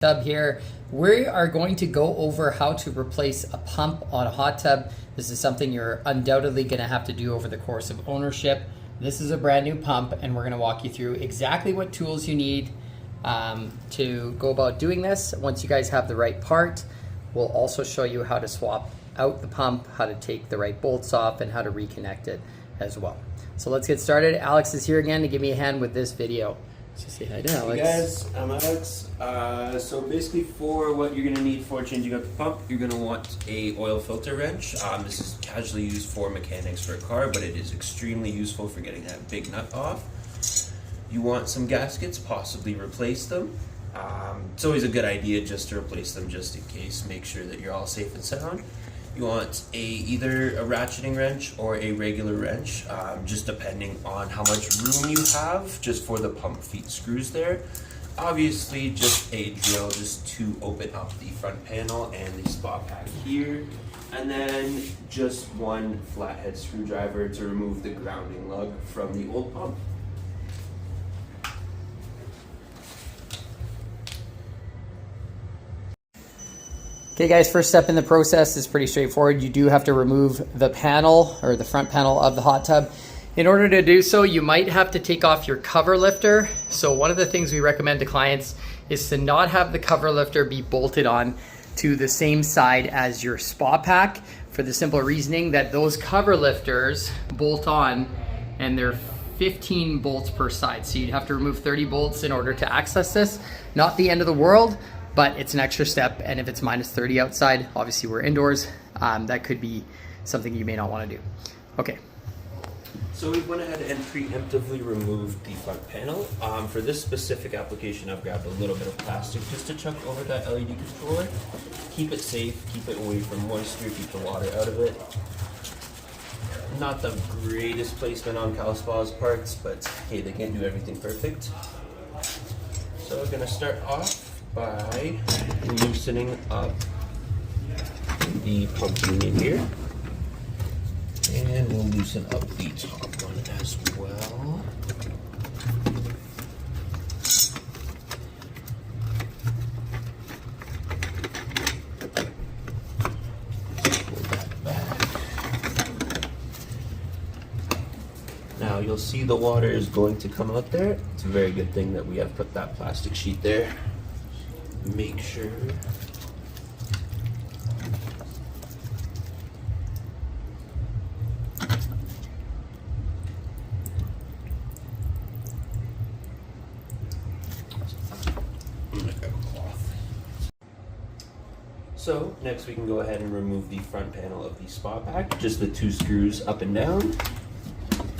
Tub here. We are going to go over how to replace a pump on a hot tub. This is something you're undoubtedly going to have to do over the course of ownership. This is a brand new pump, and we're going to walk you through exactly what tools you need to go about doing this. Once you guys have the right part, we'll also show you how to swap out the pump, how to take the right bolts off, and how to reconnect it as well. So let's get started. Alex is here again to give me a hand with this video. So say hi to Alex. Hey guys, I'm Alex. So basically for what you're going to need for changing out the pump, you're going to want a oil filter wrench. This is casually used for mechanics for a car, but it is extremely useful for getting that big nut off. You want some gaskets, possibly replace them. It's always a good idea just to replace them just in case, make sure that you're all safe and sound. You want either a ratcheting wrench or a regular wrench, just depending on how much room you have, just for the pump feet screws there. Obviously, just a drill just to open up the front panel and the spot pack here. And then just one flathead screwdriver to remove the grounding lug from the old pump. Okay guys, first step in the process is pretty straightforward. You do have to remove the panel or the front panel of the hot tub. In order to do so, you might have to take off your cover lifter. So one of the things we recommend to clients is to not have the cover lifter be bolted on to the same side as your spa pack, for the simple reasoning that those cover lifters bolt on and they're 15 bolts per side. So you'd have to remove 30 bolts in order to access this. Not the end of the world, but it's an extra step, and if it's minus 30 outside, obviously we're indoors, that could be something you may not want to do. Okay. So we went ahead and preemptively removed the front panel. For this specific application, I've grabbed a little bit of plastic just to chuck over that LED controller. Keep it safe, keep it away from moisture, keep the water out of it. Not the greatest placement on Calspa's parts, but hey, they can't do everything perfect. So we're gonna start off by loosening up the pump unit here, and we'll loosen up the top one as well. Pull that back. Now you'll see the water is going to come out there. It's a very good thing that we have put that plastic sheet there. Make sure so next we can go ahead and remove the front panel of the spa pack, just the two screws up and down.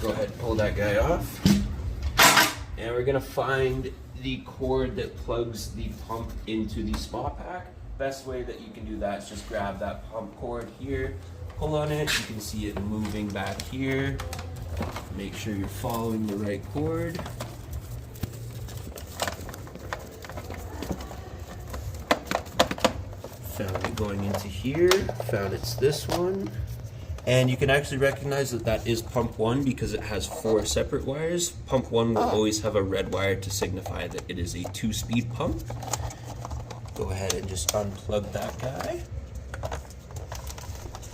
Go ahead and pull that guy off, and we're gonna find the cord that plugs the pump into the spa pack. Best way that you can do that is just grab that pump cord here, pull on it, you can see it moving back here. Make sure you're following the right cord. Found it going into here, found it's this one. And you can actually recognize that that is pump 1 because it has 4 separate wires. Pump 1 will always have a red wire to signify that it is a 2-speed pump. Go ahead and just unplug that guy.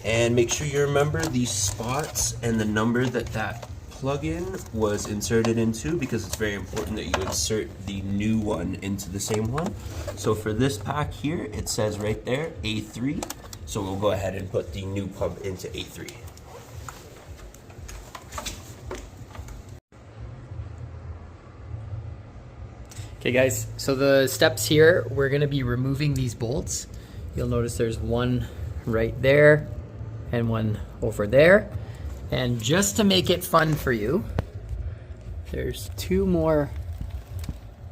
And make sure you remember the spots and the number that that plug-in was inserted into, because it's very important that you insert the new one into the same one. So for this pack here, it says right there, A3. So we'll go ahead and put the new pump into A3. Okay guys, so the steps here, we're gonna be removing these bolts. You'll notice there's one right there and one over there. And just to make it fun for you, there's 2 more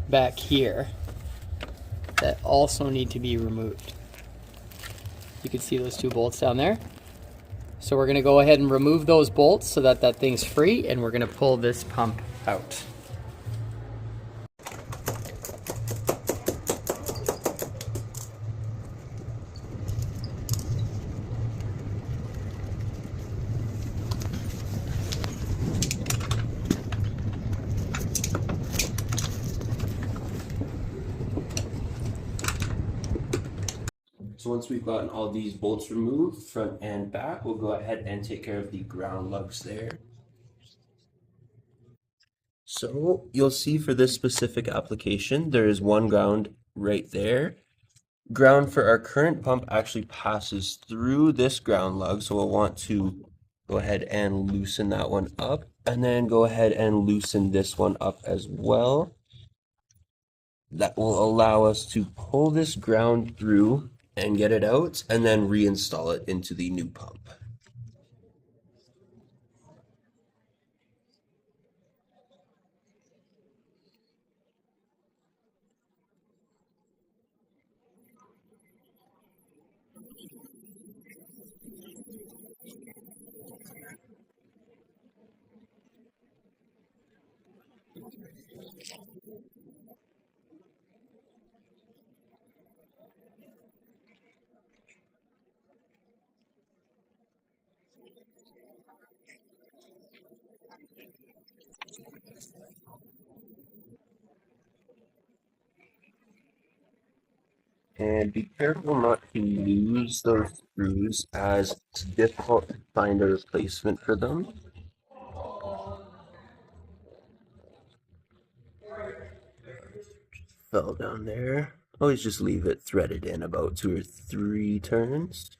back here that also need to be removed. You can see those 2 bolts down there. So we're gonna go ahead and remove those bolts so that that thing's free, and we're gonna pull this pump out. So once we've gotten all these bolts removed, front and back, we'll go ahead and take care of the ground lugs there. So you'll see for this specific application, there is one ground right there. Ground for our current pump actually passes through this ground lug, so we'll want to go ahead and loosen that one up, and then go ahead and loosen this one up as well. That will allow us to pull this ground through and get it out, and then reinstall it into the new pump. And be careful not to lose those screws, as it's difficult to find a replacement for them. Fell down there. Always just leave it threaded in about 2 or 3 turns.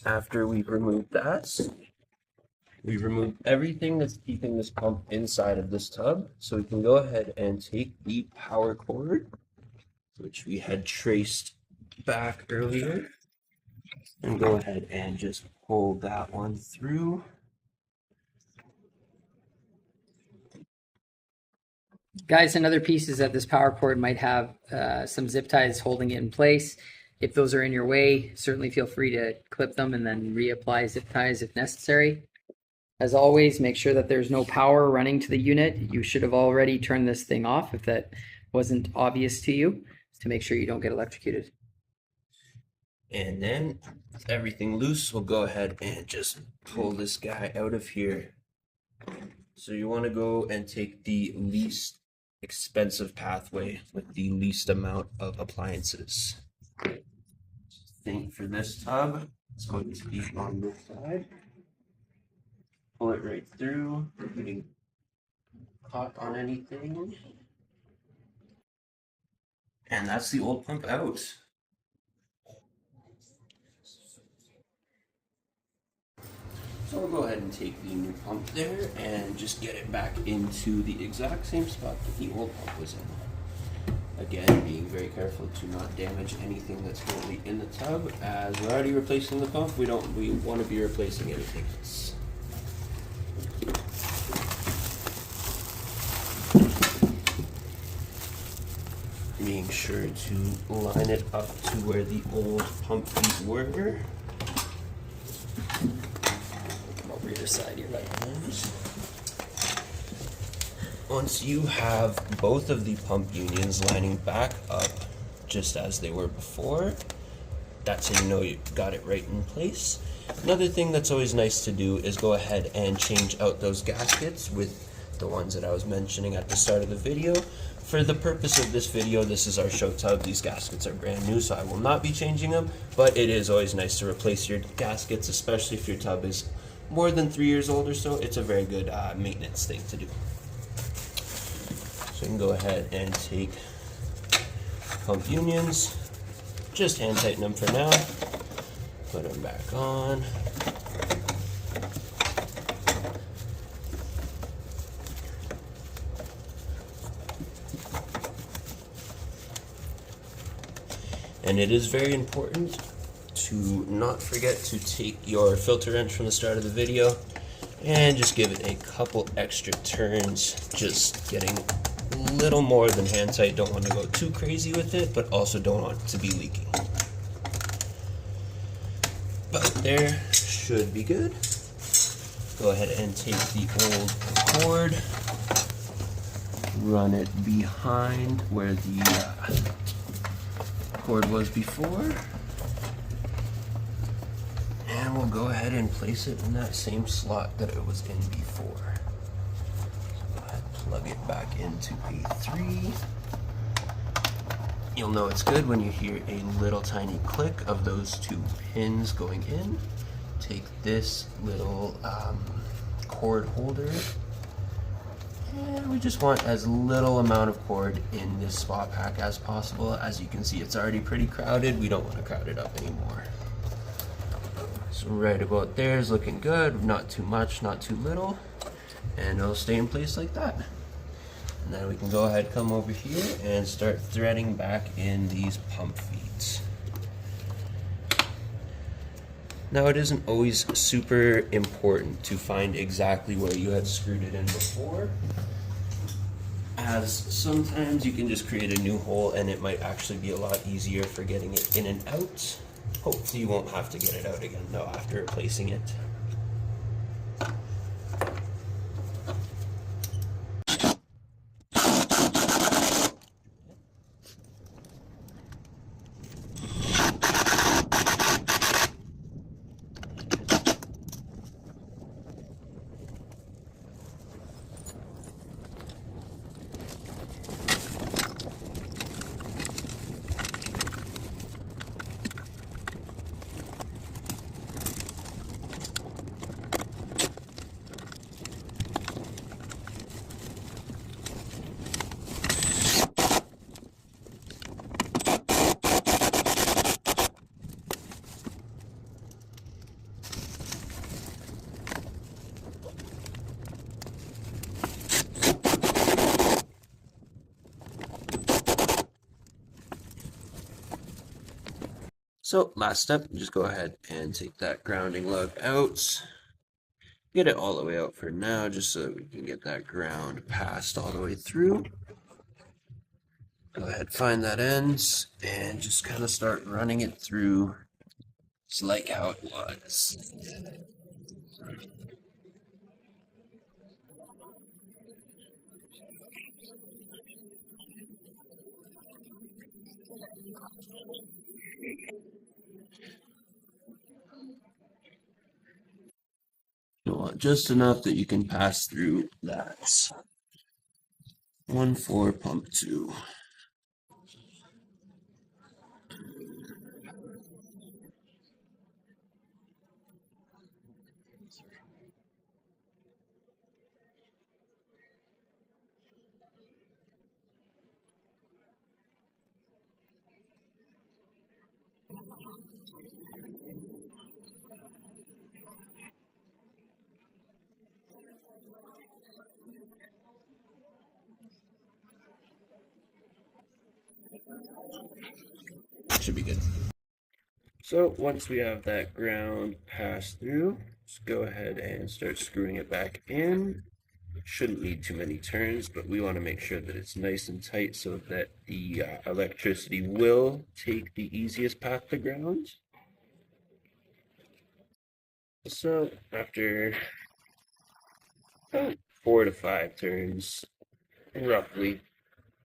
After we've removed that, we removed everything that's keeping this pump inside of this tub, so we can go ahead and take the power cord, which we had traced back earlier, and go ahead and just pull that one through. Guys, another piece is that this power cord might have some zip ties holding it in place. If those are in your way, certainly feel free to clip them and then reapply zip ties if necessary. As always, make sure that there's no power running to the unit. You should have already turned this thing off if that wasn't obvious to you, to make sure you don't get electrocuted. And then, with everything loose, we'll go ahead and just pull this guy out of here. So you want to go and take the least expensive pathway with the least amount of appliances. Think for this tub, it's going to be on this side. Pull it right through, getting caught on anything. And that's the old pump out. So we'll go ahead and take the new pump there and just get it back into the exact same spot that the old pump was in. Again, being very careful to not damage anything that's currently in the tub. As we're already replacing the pump, we want to be replacing anything else. Being sure to line it up to where the old pump feet were. Come over your side here, buddy. Once you have both of the pump unions lining back up just as they were before, that's how you know you got it right in place. Another thing that's always nice to do is go ahead and change out those gaskets with the ones that I was mentioning at the start of the video. For the purpose of this video, this is our show tub. These gaskets are brand new, so I will not be changing them, but it is always nice to replace your gaskets, especially if your tub is more than 3 years old or so. It's a very good maintenance thing to do. So you can go ahead and take pump unions, just hand tighten them for now, put them back on. And it is very important to not forget to take your filter wrench from the start of the video and just give it a couple extra turns, just getting a little more than hand tight. Don't want to go too crazy with it, but also don't want it to be leaking. But there, should be good. Go ahead and take the old cord, run it behind where the cord was before, and we'll go ahead and place it in that same slot that it was in before. So go ahead and plug it back into A3. You'll know it's good when you hear a little tiny click of those two pins going in. Take this little cord holder, and we just want as little amount of cord in this spot pack as possible. As you can see, it's already pretty crowded. We don't want to crowd it up anymore. So right about there is looking good. Not too much, not too little, and it'll stay in place like that. And then we can go ahead, come over here and start threading back in these pump feet. Now it isn't always super important to find exactly where you had screwed it in before, as sometimes you can just create a new hole and it might actually be a lot easier for getting it in and out. Hopefully you won't have to get it out again though after replacing it. So last step, just go ahead and take that grounding lug out. Get it all the way out for now, just so that we can get that ground passed all the way through. Go ahead, find that end, and just kind of start running it through, just like how it was. You want just enough that you can pass through that. 1-4 pump 2. Should be good. So once we have that ground passed through, just go ahead and start screwing it back in. Shouldn't need too many turns, but we want to make sure that it's nice and tight so that the electricity will take the easiest path to ground. So after 4 to 5 turns, roughly,